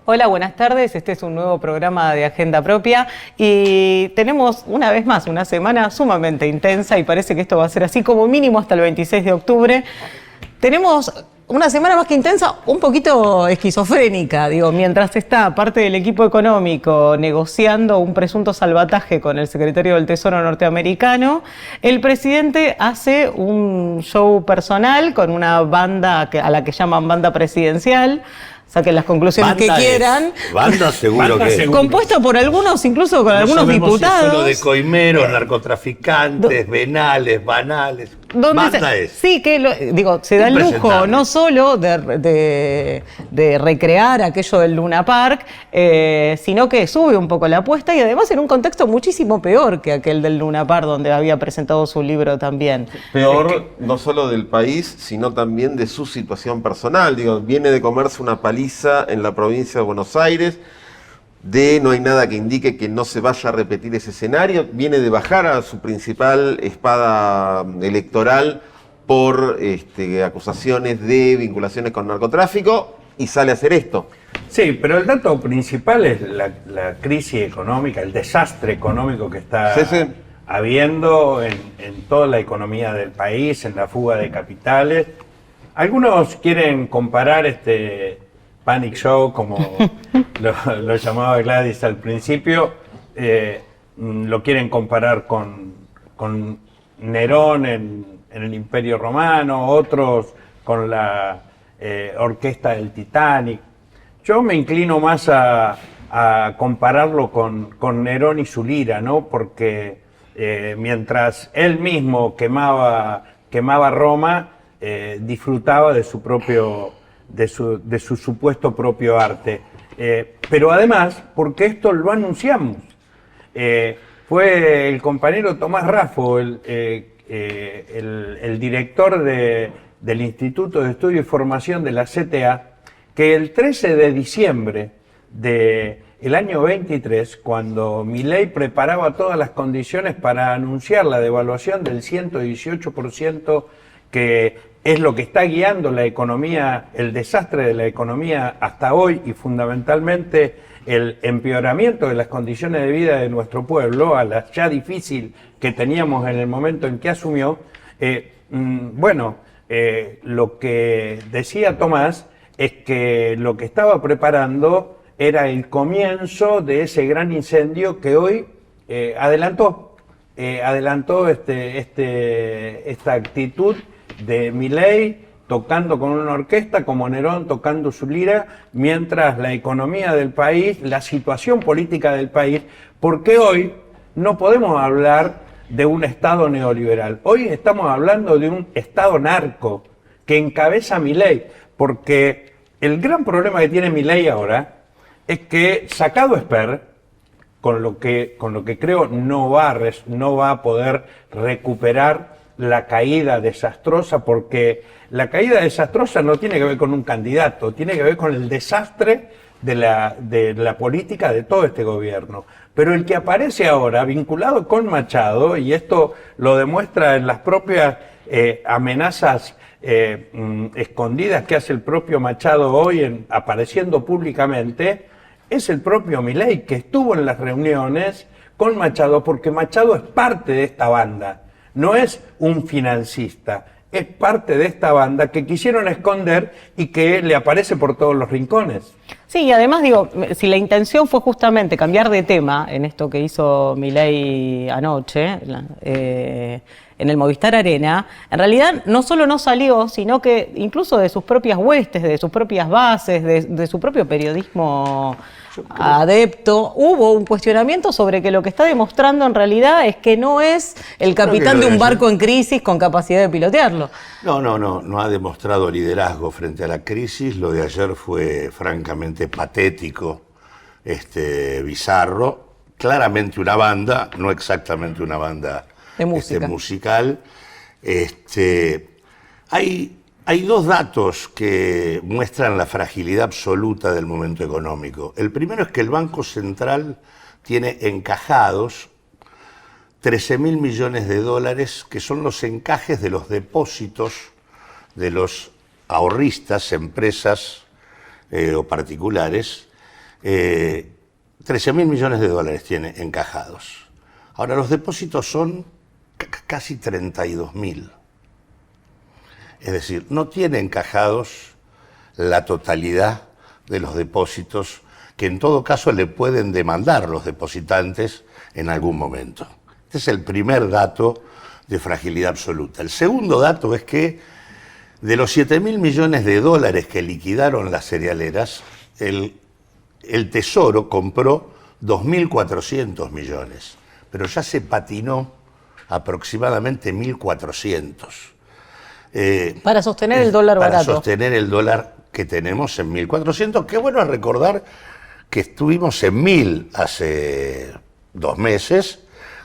Hola, buenas tardes. Este es un nuevo programa de Agenda Propia y tenemos una vez más una semana sumamente intensa y parece que esto va a ser así como mínimo hasta el 26 de octubre. Tenemos una semana más que intensa, un poquito esquizofrénica, digo, mientras está parte del equipo económico negociando un presunto salvataje con el secretario del Tesoro norteamericano, el presidente hace un show personal con una banda a la que llaman banda presidencial. Saquen las conclusiones que quieran. Banda seguro que es. Compuesta por algunos, incluso con algunos diputados. Si es solo de coimeros, narcotraficantes, venales, banales. Banda es. Sí, que se da el lujo no solo de recrear aquello del Luna Park, sino que sube un poco la apuesta y además en un contexto muchísimo peor que aquel del Luna Park, donde había presentado su libro también. Peor no solo del país, sino también de su situación personal. Digo, viene de comerse una paliza en la provincia de Buenos Aires, no hay nada que indique que no se vaya a repetir ese escenario, viene de bajar a su principal espada electoral por acusaciones de vinculaciones con narcotráfico y sale a hacer esto. Sí, pero el dato principal es la crisis económica, el desastre económico que está habiendo en toda la economía del país, en la fuga de capitales. Algunos quieren comparar Panic Show, como lo llamaba Gladys al principio, lo quieren comparar con Nerón en el Imperio Romano, otros con la orquesta del Titanic. Yo me inclino más a compararlo con Nerón y su lira, ¿no? Porque mientras él mismo quemaba Roma, disfrutaba de su propio de su supuesto propio arte. Pero además, porque esto lo anunciamos. Fue el compañero Tomás Raffo, el director del Instituto de Estudio y Formación de la CTA, que el 13 de diciembre del año 23, cuando Milei preparaba todas las condiciones para anunciar la devaluación del 118%, que es lo que está guiando la economía, el desastre de la economía hasta hoy y fundamentalmente el empeoramiento de las condiciones de vida de nuestro pueblo, a la ya difícil que teníamos en el momento en que asumió. Lo que decía Tomás es que lo que estaba preparando era el comienzo de ese gran incendio que hoy adelantó esta actitud de Milei tocando con una orquesta, como Nerón tocando su lira, mientras la economía del país, la situación política del país, porque hoy no podemos hablar de un Estado neoliberal, hoy estamos hablando de un Estado narco que encabeza Milei, porque el gran problema que tiene Milei ahora es que, sacado Esper, con lo que creo no va a poder recuperar la caída desastrosa, porque la caída desastrosa no tiene que ver con un candidato, tiene que ver con el desastre de la política de todo este gobierno. Pero el que aparece ahora, vinculado con Machado, y esto lo demuestra en las propias amenazas escondidas que hace el propio Machado hoy apareciendo públicamente, es el propio Milei, que estuvo en las reuniones con Machado, porque Machado es parte de esta banda. No es un financista, es parte de esta banda que quisieron esconder y que le aparece por todos los rincones. Sí, y además si la intención fue justamente cambiar de tema en esto que hizo Milei anoche, en el Movistar Arena, en realidad no solo no salió, sino que incluso de sus propias huestes, de sus propias bases, de su propio periodismo adepto, hubo un cuestionamiento sobre que lo que está demostrando en realidad es que no es el capitán de un barco en crisis con capacidad de pilotearlo. No ha demostrado liderazgo frente a la crisis. Lo de ayer fue francamente patético, bizarro, claramente una banda, no exactamente una banda de música. Musical. Hay dos datos que muestran la fragilidad absoluta del momento económico. El primero es que el Banco Central tiene encajados 13.000 millones de dólares, que son los encajes de los depósitos de los ahorristas, empresas o particulares, 13.000 millones de dólares tiene encajados. Ahora, los depósitos son casi 32.000. Es decir, no tiene encajados la totalidad de los depósitos que en todo caso le pueden demandar los depositantes en algún momento. Este es el primer dato de fragilidad absoluta. El segundo dato es que de los 7.000 millones de dólares que liquidaron las cerealeras, el Tesoro compró 2.400 millones, pero ya se patinó aproximadamente 1.400. Para sostener el dólar para barato. Para sostener el dólar que tenemos en 1.400. Qué bueno recordar que estuvimos en 1.000 hace 2 meses.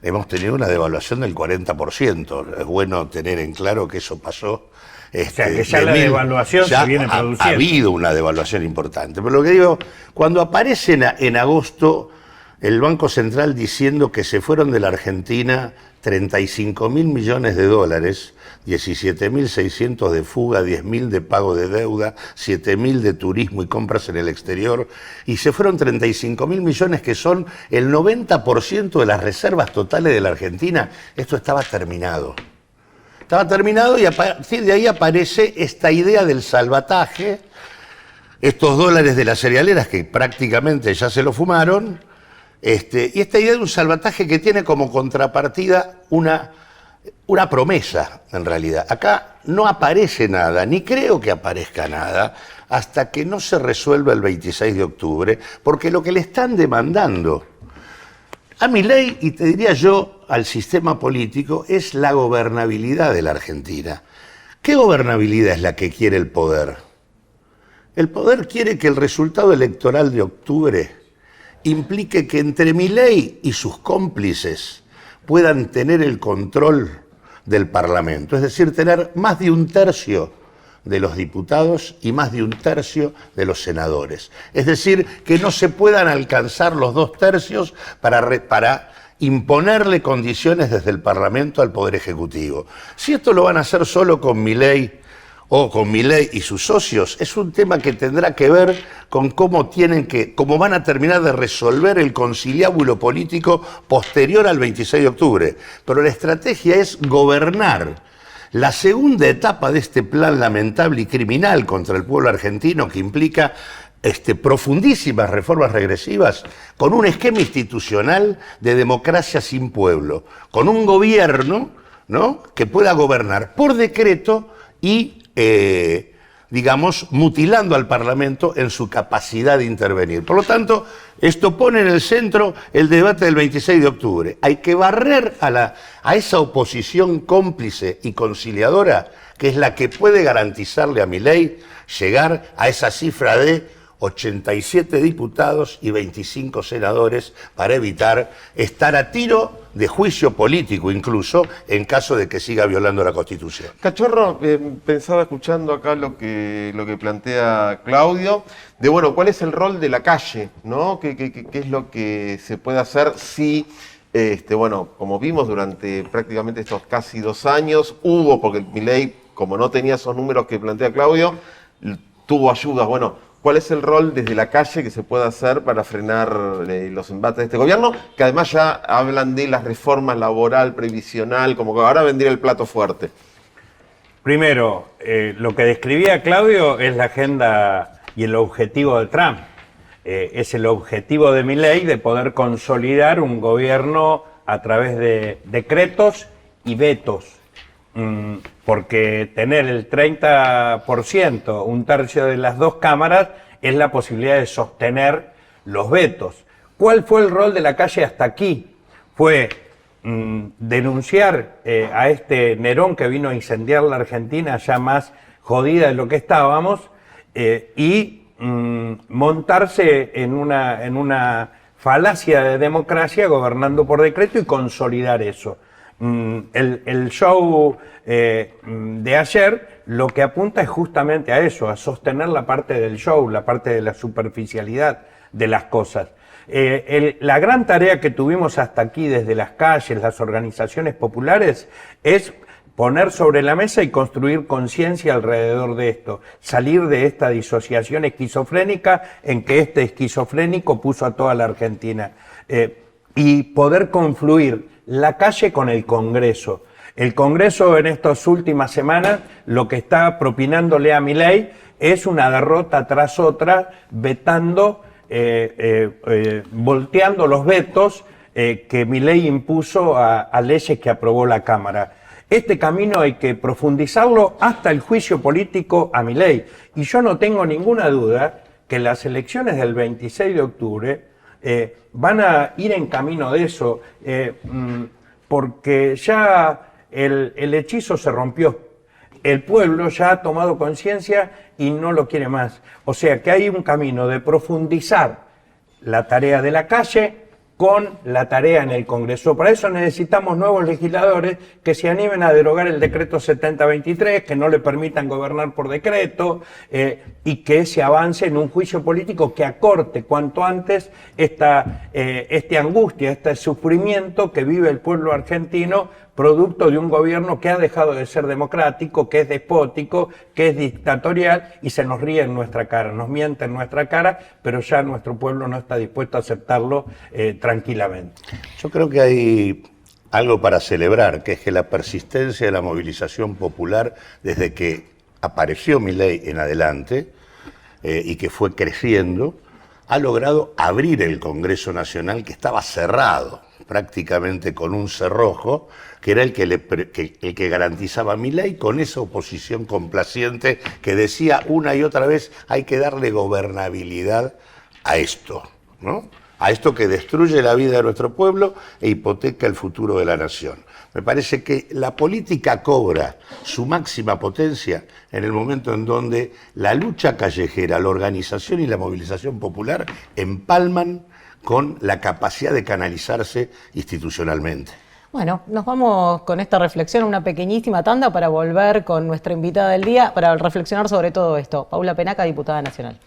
Hemos tenido una devaluación del 40%. Es bueno tener en claro que eso pasó. O sea, que ya la devaluación se viene produciendo. Ha habido una devaluación importante. Pero lo que digo, cuando aparece en agosto el Banco Central diciendo que se fueron de la Argentina 35.000 millones de dólares, 17.600 de fuga, 10.000 de pago de deuda, 7.000 de turismo y compras en el exterior, y se fueron 35.000 millones, que son el 90% de las reservas totales de la Argentina. Esto estaba terminado. Estaba terminado y a partir de ahí aparece esta idea del salvataje, estos dólares de las cerealeras que prácticamente ya se lo fumaron, y esta idea de un salvataje que tiene como contrapartida una promesa, en realidad. Acá no aparece nada, ni creo que aparezca nada, hasta que no se resuelva el 26 de octubre, porque lo que le están demandando a Milei, y te diría yo al sistema político, es la gobernabilidad de la Argentina. ¿Qué gobernabilidad es la que quiere el poder? El poder quiere que el resultado electoral de octubre implique que entre Milei y sus cómplices puedan tener el control del Parlamento, es decir, tener más de 1/3 de los diputados y más de 1/3 de los senadores. Es decir, que no se puedan alcanzar los 2/3 para imponerle condiciones desde el Parlamento al Poder Ejecutivo. Si esto lo van a hacer solo con Milei o con Milei y sus socios, es un tema que tendrá que ver con cómo van a terminar de resolver el conciliábulo político posterior al 26 de octubre. Pero la estrategia es gobernar la segunda etapa de este plan lamentable y criminal contra el pueblo argentino, que implica profundísimas reformas regresivas, con un esquema institucional de democracia sin pueblo, con un gobierno, ¿no?, que pueda gobernar por decreto y digamos, mutilando al Parlamento en su capacidad de intervenir. Por lo tanto, esto pone en el centro el debate del 26 de octubre. Hay que barrer a esa oposición cómplice y conciliadora, que es la que puede garantizarle a Milei llegar a esa cifra de 87 diputados y 25 senadores, para evitar estar a tiro de juicio político, incluso en caso de que siga violando la Constitución. Cachorro, pensaba escuchando acá lo que plantea Claudio, de bueno, ¿cuál es el rol de la calle, ¿no? ¿Qué es lo que se puede hacer si, bueno, como vimos durante prácticamente estos casi 2 años, porque Milei, como no tenía esos números que plantea Claudio, tuvo ayudas, bueno, ¿cuál es el rol desde la calle que se puede hacer para frenar los embates de este gobierno? Que además ya hablan de las reformas laboral, previsional, como que ahora vendría el plato fuerte. Primero, lo que describía Claudio es la agenda y el objetivo de Trump. Es el objetivo de Milei de poder consolidar un gobierno a través de decretos y vetos. Porque tener el 30%, 1/3 de las 2 cámaras, es la posibilidad de sostener los vetos. ¿Cuál fue el rol de la calle hasta aquí? Fue denunciar a este Nerón que vino a incendiar la Argentina ya más jodida de lo que estábamos, y montarse en una falacia de democracia, gobernando por decreto, y consolidar eso. El show de ayer lo que apunta es justamente a eso, a sostener la parte del show, la parte de la superficialidad de las cosas. La gran tarea que tuvimos hasta aquí desde las calles, las organizaciones populares, es poner sobre la mesa y construir conciencia alrededor de esto, salir de esta disociación esquizofrénica en que este esquizofrénico puso a toda la Argentina, y poder confluir la calle con el Congreso. El Congreso en estas últimas semanas lo que está propinándole a Milei es una derrota tras otra, vetando, volteando los vetos que Milei impuso a leyes que aprobó la Cámara. Este camino hay que profundizarlo hasta el juicio político a Milei. Y yo no tengo ninguna duda que las elecciones del 26 de octubre van a ir en camino de eso, porque ya el hechizo se rompió. El pueblo ya ha tomado conciencia y no lo quiere más. O sea que hay un camino de profundizar la tarea de la calle con la tarea en el Congreso. Para eso necesitamos nuevos legisladores que se animen a derogar el decreto 7023, que no le permitan gobernar por decreto, y que se avance en un juicio político que acorte cuanto antes esta angustia, este sufrimiento que vive el pueblo argentino, producto de un gobierno que ha dejado de ser democrático, que es despótico, que es dictatorial y se nos ríe en nuestra cara, nos miente en nuestra cara, pero ya nuestro pueblo no está dispuesto a aceptarlo tranquilamente. Yo creo que hay algo para celebrar, que es que la persistencia de la movilización popular desde que apareció Milei en adelante y que fue creciendo, ha logrado abrir el Congreso Nacional, que estaba cerrado prácticamente con un cerrojo, que era el que garantizaba a Milei, con esa oposición complaciente que decía una y otra vez hay que darle gobernabilidad a esto, ¿no? A esto que destruye la vida de nuestro pueblo e hipoteca el futuro de la nación. Me parece que la política cobra su máxima potencia en el momento en donde la lucha callejera, la organización y la movilización popular empalman con la capacidad de canalizarse institucionalmente. Bueno, nos vamos con esta reflexión, una pequeñísima tanda para volver con nuestra invitada del día para reflexionar sobre todo esto. Paula Penaca, diputada nacional.